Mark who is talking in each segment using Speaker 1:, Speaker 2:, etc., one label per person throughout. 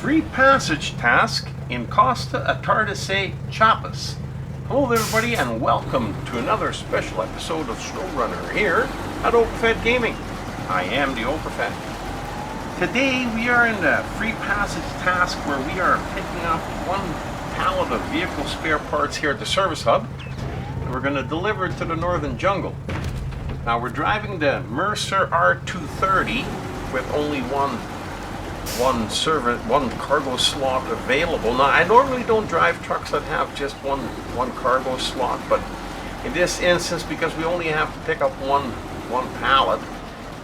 Speaker 1: free passage task in Costa Atardecer, Chiapas. Hello everybody and welcome to another special episode of SnowRunner here at Overfed Gaming. I am the Overfed. Today we are in the free passage task where we are picking up one pallet of vehicle spare parts here at the service hub. And we're going to deliver it to the northern jungle. Now we're driving the Mercer R230 with only one cargo slot available. Now I normally don't drive trucks that have just one cargo slot, but in this instance, because we only have to pick up one pallet,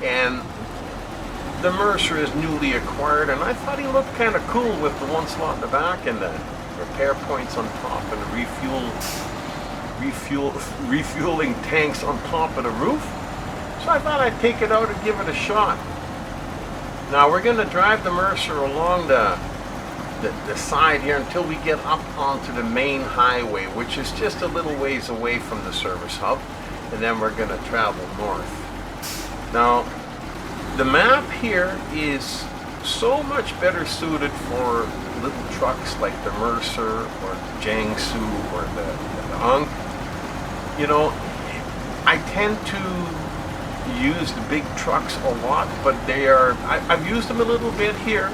Speaker 1: and the Mercer is newly acquired, and I thought he looked kind of cool with the one slot in the back and the repair points on top and the refueling tanks on top of the roof. So I thought I'd take it out and give it a shot. Now we're going to drive the Mercer along the side here until we get up onto the main highway, which is just a little ways away from the service hub, and then we're going to travel north. Now the map here is so much better suited for little trucks like the Mercer or the Jiangsu or the Unk. You know, I tend to use the big trucks a lot, but I've used them a little bit here,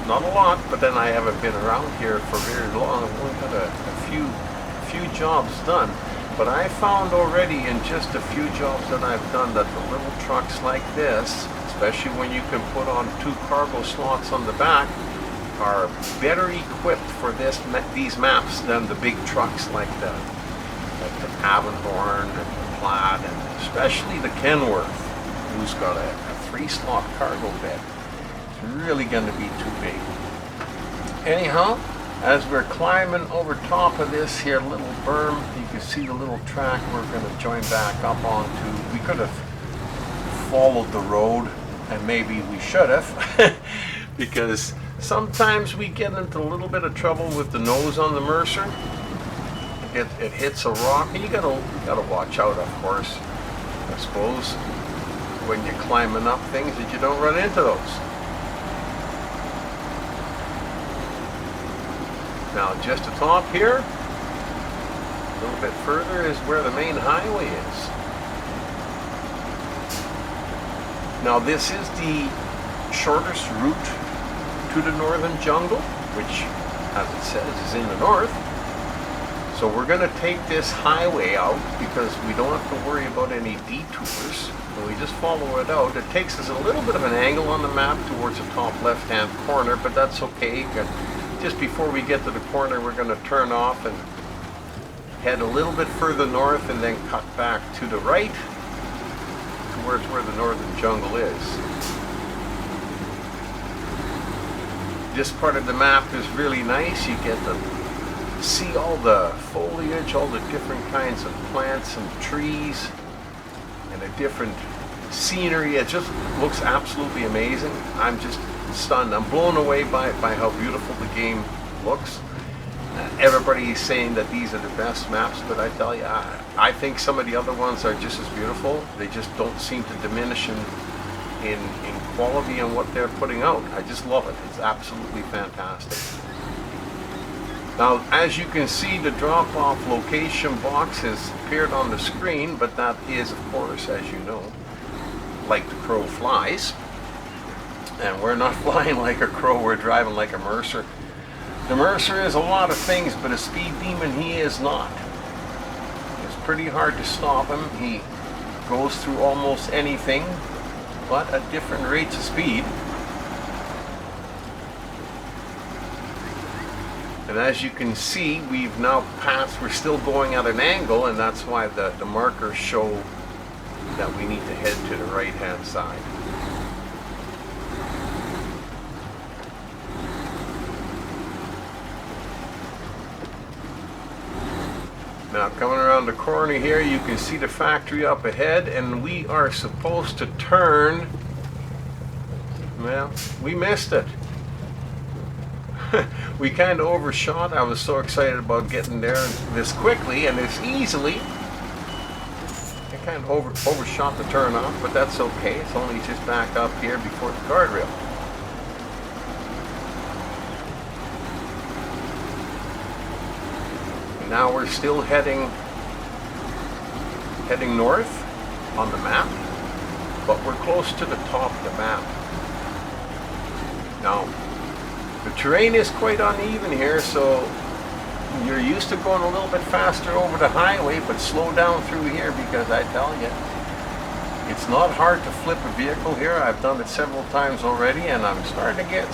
Speaker 1: not a lot, but then I haven't been around here for very long. I've only got a few jobs done, but I found already in just a few jobs that I've done that the little trucks like this, especially when you can put on 2 cargo slots on the back, are better equipped for these maps than the big trucks like the Avonhorn and the Plaid, and especially the Kenworth, who's got a 3-slot cargo bed. It's really going to be too big. Anyhow, as we're climbing over top of this here little berm, you can see the little track we're going to join back up onto. We could have followed the road, and maybe we should have, because sometimes we get into a little bit of trouble with the nose on the Mercer. It hits a rock, and you gotta watch out, of course, I suppose, when you're climbing up things, that you don't run into those. Now just atop here, a little bit further, is where the main highway is. Now this is the shortest route to the northern jungle, which, as it says, is in the north. So we're going to take this highway out because we don't have to worry about any detours. So we just follow it out. It takes us a little bit of an angle on the map towards the top left-hand corner, but that's okay. Just before we get to the corner, we're going to turn off and head a little bit further north and then cut back to the right towards where the northern jungle is. This part of the map is really nice. You get to see all the foliage, all the different kinds of plants and trees, and the different scenery. It just looks absolutely amazing. I'm just stunned. I'm blown away by how beautiful the game looks. Everybody is saying that these are the best maps, but I tell you, I think some of the other ones are just as beautiful. They just don't seem to diminish in quality and what they're putting out. I just love it. It's absolutely fantastic. Now, as you can see, the drop-off location box has appeared on the screen, but that is, of course, as you know, like the crow flies. And we're not flying like a crow, we're driving like a Mercer. The Mercer is a lot of things, but a speed demon he is not. It's pretty hard to stop him. He goes through almost anything, but at different rates of speed. And as you can see, we've now passed, we're still going at an angle, and that's why the markers show that we need to head to the right-hand side. Now coming around the corner here, you can see the factory up ahead, and we are supposed to turn. Well, we missed it. We kind of overshot. I was so excited about getting there this quickly and this easily. I kind of overshot the turn off, but that's okay. It's only just back up here before the guardrail. Now we're still heading north on the map, but we're close to the top of the map. Now, the terrain is quite uneven here, so you're used to going a little bit faster over the highway, but slow down through here, because I tell you, it's not hard to flip a vehicle here. I've done it several times already, and I'm starting to get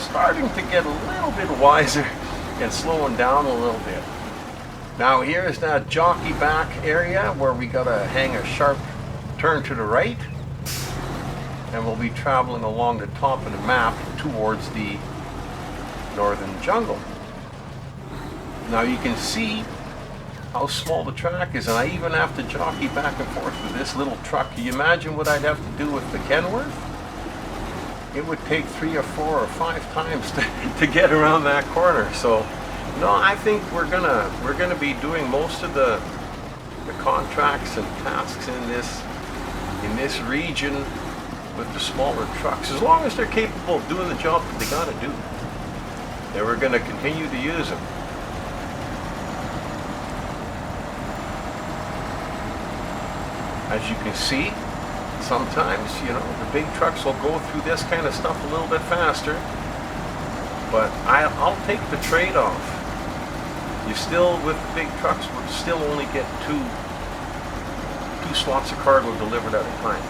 Speaker 1: a little bit wiser and slowing down a little bit. Now here's that jockey back area where we gotta hang a sharp turn to the right, and we'll be traveling along the top of the map towards the northern jungle. Now you can see how small the track is, and I even have to jockey back and forth with this little truck. Can you imagine what I'd have to do with the Kenworth? It would take 3 or 4 or 5 times to get around that corner. So no, I think we're gonna be doing most of the contracts and tasks in this region with the smaller trucks, as long as they're capable of doing the job that they gotta do. Then we're gonna continue to use them. As you can see, sometimes, you know, the big trucks will go through this kind of stuff a little bit faster, but I'll take the trade-off. You still, with the big trucks, will still only get two slots of cargo delivered at a time.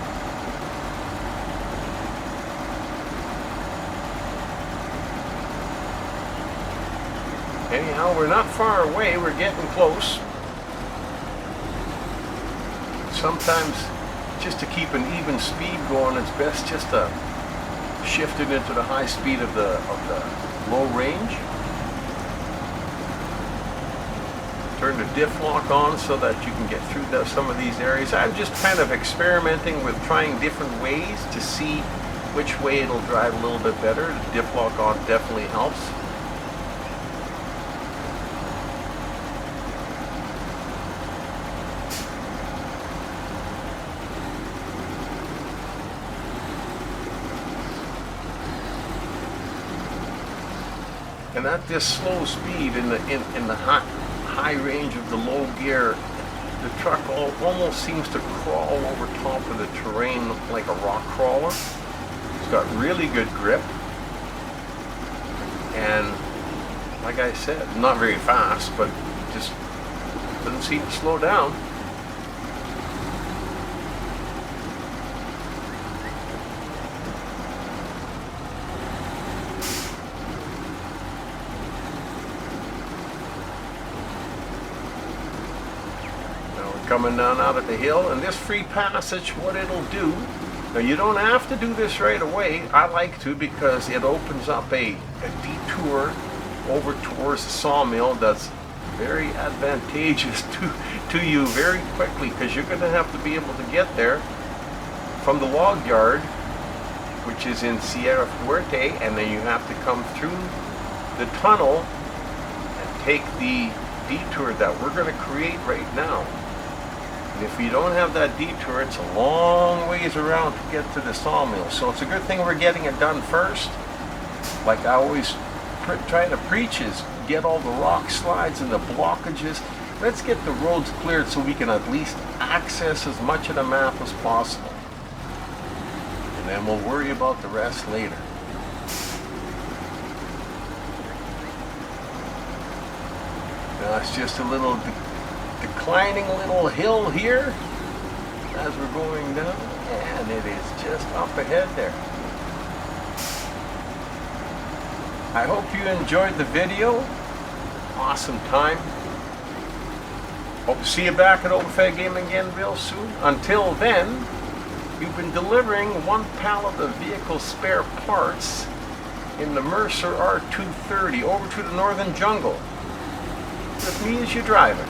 Speaker 1: Anyhow, we're not far away, we're getting close. Sometimes, just to keep an even speed going, it's best just to shift it into the high speed of the low range. Turn the diff lock on so that you can get through some of these areas. I'm just kind of experimenting with trying different ways to see which way it'll drive a little bit better. The diff lock on definitely helps. And at this slow speed, in the high range of the low gear, the truck almost seems to crawl over top of the terrain like a rock crawler. It's got really good grip, and like I said, not very fast, but just doesn't seem to slow down. Coming down out of the hill, and this free passage, what it'll do, now you don't have to do this right away. I like to, because it opens up a detour over towards the sawmill that's very advantageous to you very quickly, because you're going to have to be able to get there from the log yard, which is in Sierra Fuerte, and then you have to come through the tunnel and take the detour that we're going to create right now. And if you don't have that detour, it's a long ways around to get to the sawmill. So it's a good thing we're getting it done first. Like I always try to preach, is get all the rock slides and the blockages. Let's get the roads cleared so we can at least access as much of the map as possible. And then we'll worry about the rest later. Now it's just a little declining little hill here as we're going down, and it is just up ahead there. I hope you enjoyed the video. Awesome time. Hope to see you back at Overfed Gaming again real soon. Until then, we've been delivering 1 pallet of vehicle spare parts in the Mercer R230 over to the northern jungle with me as your driver.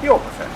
Speaker 1: The Overfed.